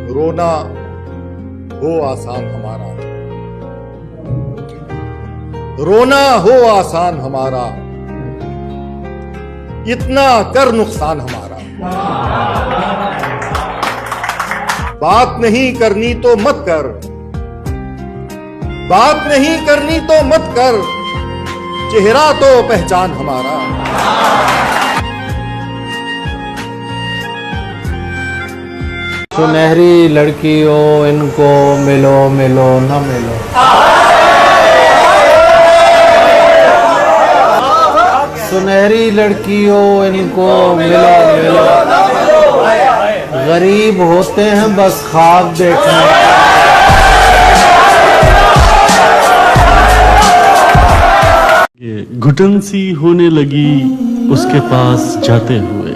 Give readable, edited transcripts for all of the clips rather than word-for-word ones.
रोना हो आसान हमारा, रोना हो आसान हमारा, इतना कर नुकसान हमारा। बात नहीं करनी तो मत कर, बात नहीं करनी तो मत कर, चेहरा तो पहचान हमारा। सुनहरी लड़कियों इनको मिलो मिलो न मिलो, सुनहरी लड़कियों इनको मिलो मिलो, गरीब होते हैं बस ख्वाब देखने। घुटन सी होने लगी उसके पास जाते हुए,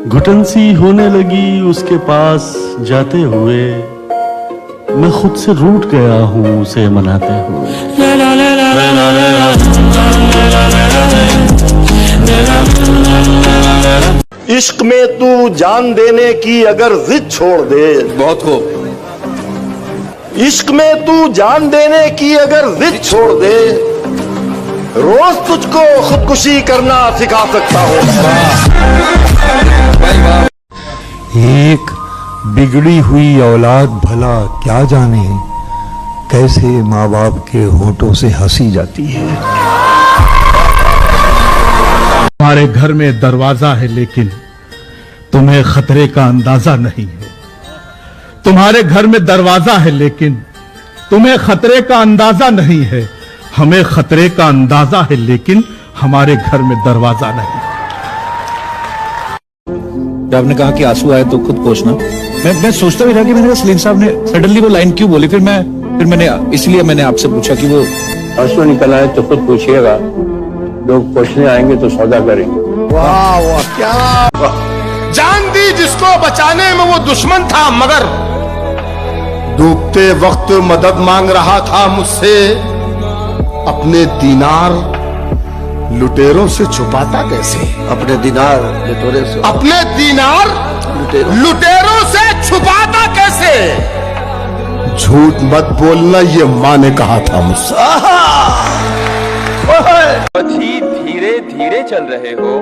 घुटन सी होने लगी उसके पास जाते हुए, मैं खुद से रूठ गया हूँ उसे मनाते हुए। इश्क में तू जान देने की अगर जिद छोड़ दे, बहुत खूब। इश्क में तू जान देने की अगर जिद छोड़ दे, रोज तुझको खुदकुशी करना सिखा सकता हूँ। एक बिगड़ी हुई औलाद भला क्या जाने कैसे माँ बाप के होठों से हंसी जाती है। तुम्हारे घर में दरवाजा है लेकिन तुम्हें खतरे का अंदाजा नहीं है। तुम्हारे घर में दरवाजा है लेकिन तुम्हें खतरे का अंदाजा नहीं है। हमें खतरे का अंदाजा है लेकिन हमारे घर में दरवाजा नहीं। आपने कहा कि आंसू आए तो खुद पोंछना। मैं सोचता भी था कि मैंने सलीम साहब ने सडनली वो लाइन क्यों बोली। फिर मैंने इसलिए मैंने आपसे पूछा कि वो आंसू निकल आए तो खुद पूछिएगा, लोग पूछने आएंगे तो सौदा करेंगे। वाह वाह क्या जान दी जिसको बचाने में वो दुश्मन था, मगर डूबते वक्त मदद मांग रहा था मुझसे। अपने दीनार लुटेरों से छुपाता कैसे, अपने दीनार लुटेरों से, अपने दीनार लुटेरों से छुपाता कैसे। झूठ मत बोलना ये माँ ने कहा था मुझसे। बहुत ही धीरे धीरे चल रहे हो,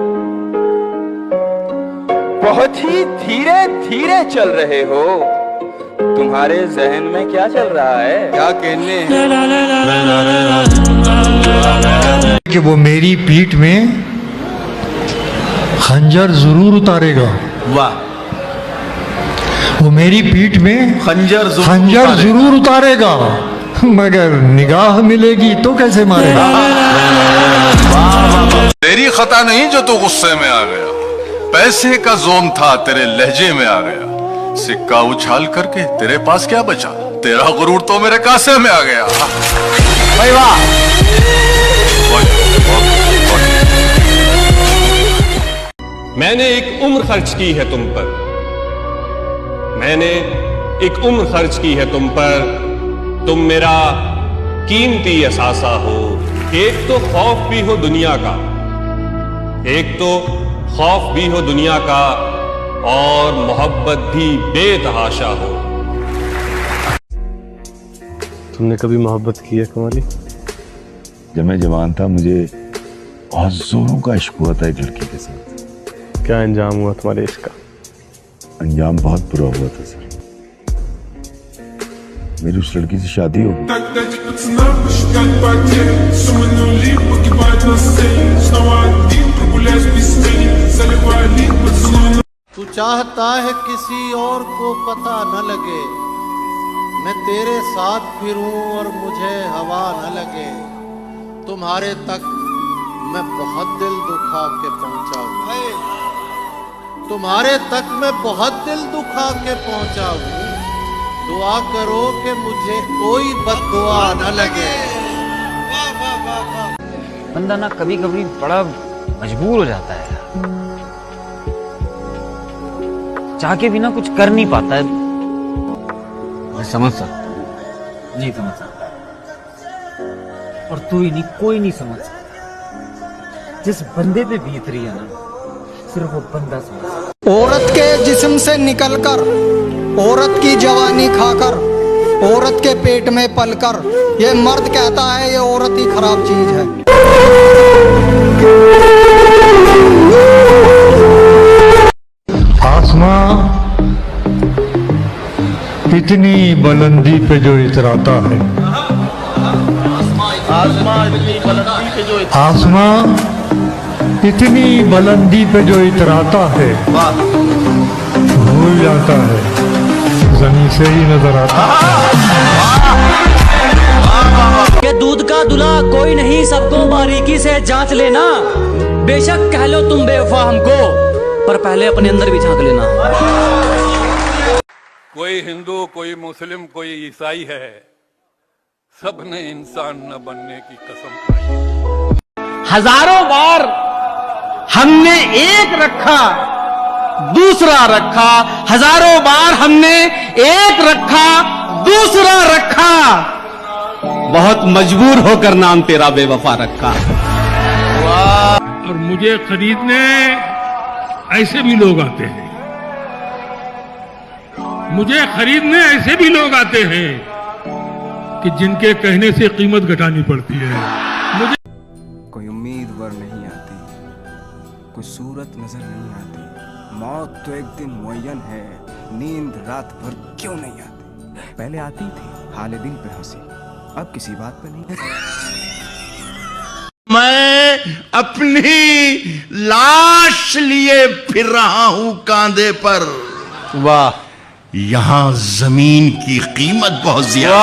बहुत ही धीरे धीरे चल रहे हो। तुम्हारे जहन में क्या चल रहा है? क्या कहने कि वो मेरी पीठ में खंजर जरूर उतारेगा। वाह। वो मेरी पीठ में खंजर जरूर उतारेगा, मगर निगाह मिलेगी तो कैसे मारेगा। तेरी खता नहीं जो तू गुस्से में आ गया, पैसे का जोम था तेरे लहजे में आ गया। सिक्का उछाल करके तेरे पास क्या बचा, तेरा गुरूर तो मेरे कासे में आ गया। भाई वाह। मैंने एक उम्र खर्च की है तुम पर, मैंने एक उम्र खर्च की है तुम पर। तुम मेरा कीमती असासा हो। एक तो खौफ भी हो दुनिया का, एक तो खौफ भी हो दुनिया का, और मोहब्बत भी बेतहाशा हो। तुमने कभी मोहब्बत की है कमाली? जब मैं जवान था मुझे बहुत जोरों का इश्क हुआ था एक लड़की के साथ। क्या अंजाम हुआ तुम्हारे इश्क का? अंजाम बहुत बुरा हुआ था सर। मेरी उस लड़की से शादी हो गई। तू चाहता है किसी और को पता न लगे, मैं तेरे साथ फिरूं और मुझे हवा न लगे। तुम्हारे तक मैं बहुत दिल दुखा के पहुंचा हूं, तुम्हारे तक मैं बहुत दिल दुखा के पहुंचा हूं। दुआ करो कि मुझे कोई बद्दुआ न लगे। बंदा ना कभी कभी बड़ा मजबूर हो जाता है, चाह के भी ना कुछ कर नहीं पाता है। मैं समझ सकता, नहीं समझ सकता, और तू ही नहीं, कोई नहीं समझ सकता। जिस बंदे पे बीत रही है ना, सिर्फ वो बंदा समझ। औरत के जिस्म से निकलकर, औरत की जवानी खाकर, औरत के पेट में पलकर, ये मर्द कहता है ये औरत ही खराब चीज है। आसमां इतनी बुलंदी पे जो इतराता है, आसमां इतनी बुलंदी पे जो इतराता है, भूल जाता है जमीन से ही नजर आता है। के दूध का दूल्हा कोई नहीं, सबको बारीकी से जांच लेना। बेशक कह लो तुम बेवफा हमको, पर पहले अपने अंदर भी झांक लेना। कोई हिंदू, कोई मुस्लिम, कोई ईसाई है, सबने इंसान न बनने की कसम खाई। हजारों बार हमने एक रखा, दूसरा रखा, हजारों बार हमने एक रखा, दूसरा रखा, बहुत मजबूर होकर नाम तेरा बेवफा रखा। और मुझे खरीदने ऐसे भी लोग आते हैं, मुझे खरीदने ऐसे भी लोग आते हैं कि जिनके कहने से कीमत घटानी पड़ती है। मुझे कोई उम्मीदवार नहीं आती, कोई सूरत नजर नहीं आती, मौत तो एक दिन मुअय्यन है, नींद रात भर क्यों नहीं आती। पहले आती थी हाले दिल पे हंसी, अब किसी बात पे नहीं। मैं अपनी लाश लिए फिर रहा हूं कांधे पर। वाह, यहां जमीन की कीमत बहुत ज्यादा।